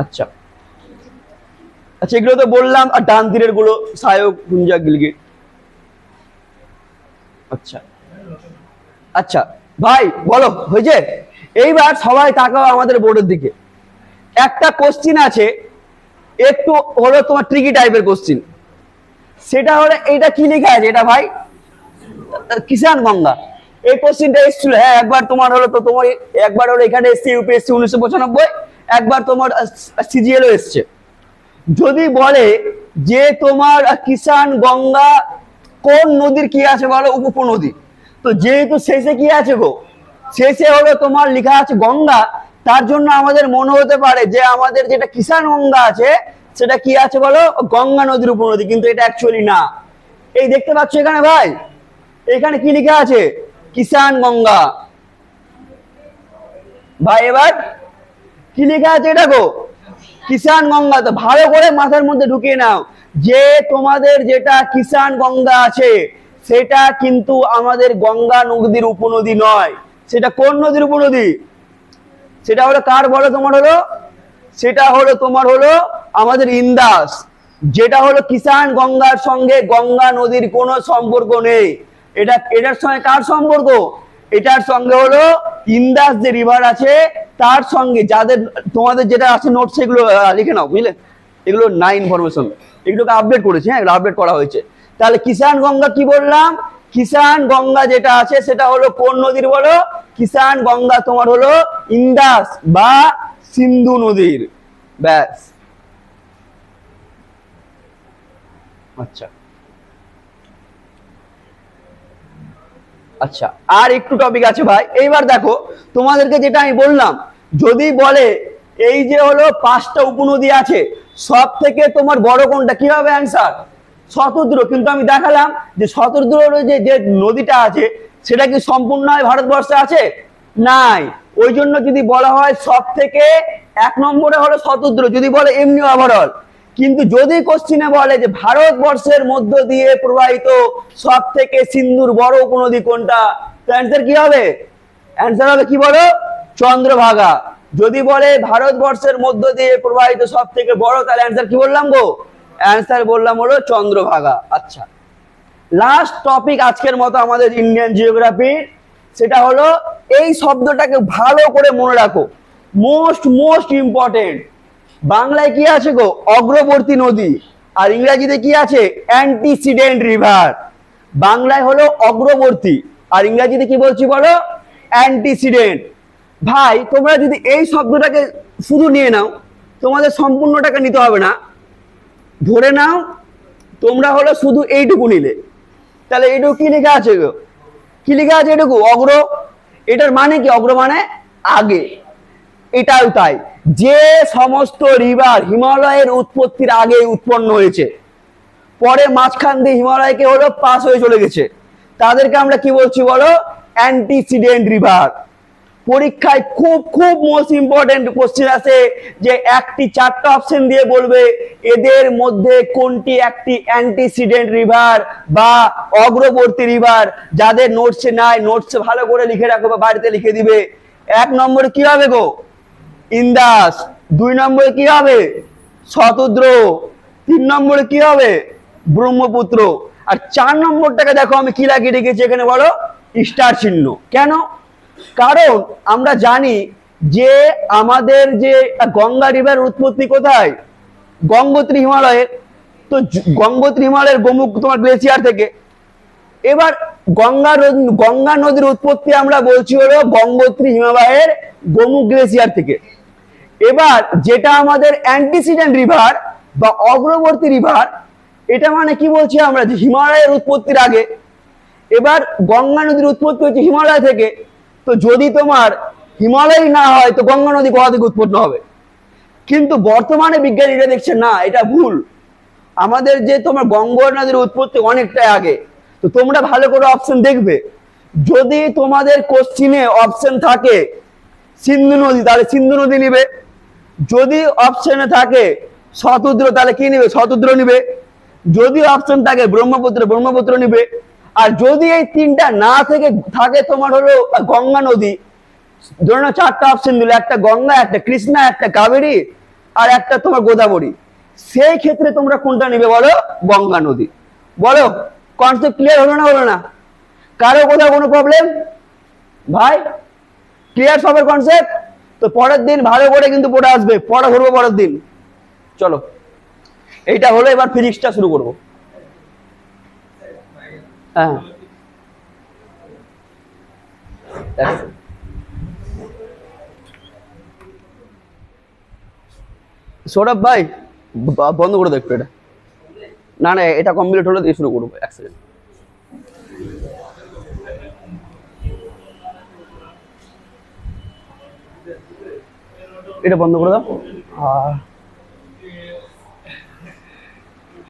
আচ্ছা আচ্ছা, এগুলো তো বললাম। আর ডান তীরের গুলো সায়ক, গুঞ্জা, গিলগিট। আচ্ছা আচ্ছা ভাই বলো, হয়েছে? এইবার সবাই তাকাও আমাদের বোর্ডের দিকে। একটা কোশ্চিন আছে, একটু হলো তোমার ট্রিকি টাইপের কোশ্চিন। সেটা হলো এইটা কি লেখা আছে? এটা ভাই কিষান গঙ্গা। এই কোশ্চিনটা এসেছিল, হ্যাঁ একবার তোমার হলো, তো তোমার একবার হলো এখানে এসছে ইউপিএসসি 1995, একবার তোমার সিজিএলও এসছে। যদি বলে যে তোমার কিষান গঙ্গা কোন নদীর কি আছে বলো? উপনদী। তো যেহেতু শেষে কি আছে গো? শেষে হলো তোমার লেখা আছে গঙ্গা, তার জন্য আমাদের মনে হতে পারে যে আমাদের যেটা কিষান গঙ্গা আছে সেটা কি আছে বলো? গঙ্গা নদীর উপনদী, কিন্তু এটা অ্যাকচুয়ালি না। এই দেখতে পাচ্ছ এখানে ভাই, এখানে কি লেখা আছে? কিষান গঙ্গা। ভাই এবার কি লেখা আছে এটা গো? কিষান গঙ্গা। তো ভালো করে মাথার মধ্যে ঢুকিয়ে নাও যে তোমাদের যেটা কিষান গঙ্গা আছে সেটা কিন্তু আমাদের গঙ্গা নদীর উপনদী নয়। সেটা কোন নদীর উপনদী? সেটা হলো কার বলো? তোমার হলো, সেটা হলো তোমার হলো আমাদের ইন্দাস। যেটা হলো কিষান গঙ্গার সঙ্গে গঙ্গা নদীর কোনো সম্পর্ক নেই। এটার সঙ্গে কার সম্পর্ক? এটার সঙ্গে হলো ইন্দাস যে রিভার আছে তার সঙ্গে। যাদের তোমাদের যেটা আছে নোট সেগুলো লিখে নাও, বুঝলে? এগুলো না ইনফরমেশন, এগুলোকে আপডেট করেছে, হ্যাঁ এগুলো আপডেট করা হয়েছে। তাহলে কিষান গঙ্গা কি বললাম? কিষান গঙ্গা যেটা আছে সেটা হলো কোন নদীর বলো? কিষান গঙ্গা তোমার হলো ইন্দাস বা সিন্ধু নদীর। ব্যাস। আচ্ছা আচ্ছা, আর একটু টপিক আছে ভাই। এইবার দেখো তোমাদেরকে যেটা আমি বললাম, যদি বলে এই যে হলো 5টা উপনদী আছে, সব থেকে তোমার বড় কোনটা, কি হবে অ্যান্সার? শতদ্র। কিন্তু আমি দেখালাম যে শতদ্র যে যে নদীটা আছে সেটা কি সম্পূর্ণ ভারতবর্ষে আছে? নাই। ওই জন্য যদি বলা হয় সব থেকে 1 নম্বরে হলো শতদ্র, যদি বলে এমনি ওভারঅল। কিন্তু যদি কোশ্চিনে বলে যে ভারতবর্ষের মধ্য দিয়ে প্রবাহিত সব থেকে সিন্ধুর বড় উপনদী কোনটা, তো অ্যান্সার কি হবে? অ্যান্সার হবে কি বলো? চন্দ্রভাগা। যদি বলে ভারতবর্ষের মধ্য দিয়ে প্রবাহিত সব থেকে বড়, তাহলে অ্যান্সার কি বললাম গো? অ্যান্সার বললাম হলো চন্দ্রভাগা। আচ্ছা, লাস্ট টপিক আজকের মতো আমাদের ইন্ডিয়ান জিওগ্রাফির, সেটা হলো এই শব্দটাকে ভালো করে মনে রাখো, মোস্ট ইম্পর্টেন্ট। বাংলায় কি আছে গো? অগ্রবর্তী নদী। আর ইংরেজিতে কি আছে? Antecedent river. বাংলায় হলো অগ্রবর্তী, আর ইংরেজিতে কি বলছি বলো? অ্যান্টিসিডেন্ট। ভাই তোমরা যদি এই শব্দটাকে শুধু নিয়ে নাও, তোমাদের সম্পূর্ণটাকে নিতে হবে না। ধরে নাও তোমরা হলো শুধু এইটুকু নিলে, তাহলে এইটুকু কি লেখা আছে গো? কি লেখা আছে? এটুকু অগ্র। এটার মানে কি? অগ্র মানে আগে। এটাও তাই, যে সমস্ত রিভার হিমালয়ের উৎপত্তির আগে উৎপন্ন হয়েছে, পরে মাঝখান দিয়ে হিমালয়কে হলো পাস হয়ে চলে গেছে, তাদেরকে আমরা কি বলছি বলো? Antecedent river. পরীক্ষায় খুব মোস্ট ইম্পর্টেন্ট কোশ্চেন আছে, যে 4টা অপশন দিয়ে বলবে এদের মধ্যে কোনটি একটি অ্যান্টিসিডেন্ট রিভার বা অগ্রবর্তী রিভার। যাদের নোটসে নাই, নোটসে ভালো করে লিখে রাখো বা বাড়িতে লিখে দিবে। 1 নম্বরে কি হবে গো? ইন্দাস। 2 নম্বরে কি হবে? শতদ্র। 3 নম্বরে কি হবে? ব্রহ্মপুত্র। আর 4 নম্বরটাকে দেখো আমি কি লাগিয়ে রেখেছি এখানে বলো? স্টার চিহ্ন। কেন? কারণ আমরা জানি যে আমাদের যে গঙ্গা রিভার উৎপত্তি কোথায়? গঙ্গোত্রী হিমালয়ের। তো গঙ্গোত্রী হিমালয়ের গোমুখ তোমার গ্লেসিয়ার থেকে। এবার গঙ্গা নদীর উৎপত্তি আমরা বলছি হলো গঙ্গোত্রী হিমালয়ের গোমুখ গ্লেসিয়ার থেকে। এবার যেটা আমাদের অ্যান্টিসিডেন্ট রিভার বা অগ্রবর্তী রিভার, এটা মানে কি বলছি আমরা? যে হিমালয়ের উৎপত্তির আগে। এবার গঙ্গা নদীর উৎপত্তি হচ্ছে হিমালয় থেকে। তো যদি তোমার হিমালয় না হয়, তো গঙ্গা নদী কোথা থেকে উৎপন্ন হবে? কিন্তু বর্তমানে বিজ্ঞানীরা দেখছে না, এটা ভুল। আমাদের যে তোমার গঙ্গা নদীর উৎপত্তি অনেকটাই আগে। তো তোমরা ভালো করে অপশন দেখবে, যদি তোমাদের কোশ্চিনে অপশন থাকে সিন্ধু নদী, তাহলে সিন্ধু নদী নিবে। যদি অপশনে থাকে শতদ্র, তাহলে কি নিবে? শতদ্র নিবে। যদি অপশন থাকে ব্রহ্মপুত্র, ব্রহ্মপুত্র নিবে। আর যদি এই 3টা না থেকে থাকে তোমার হলো গঙ্গা নদী, ধরো না 4টা অপশন দিল, একটা গঙ্গা, একটা কৃষ্ণা, একটা কাবেরী, আর একটা তোমার গোদাবরী, সেই ক্ষেত্রে তোমরা কোনটা নিবে বলো? গঙ্গা নদী। বলো, কনসেপ্ট ক্লিয়ার হলো না? হলো না? কারো কোথাও কোনো প্রবলেম? ভাই ক্লিয়ার সবার কনসেপ্ট? তো পরের দিন ভালো করে কিন্তু পড়ে আসবে, পড়া ধরবো পরের দিন। চলো, এইটা হলো, এবার ফিজিক্সটা শুরু করবো। হ্যাঁ, সৌরভ ভাই বন্ধ করে দেখো এটা। না না, এটা কমপ্লিট হলে দিয়ে শুরু করবো। 1 সেকেন্ড। এটা বন্ধ করে দাও।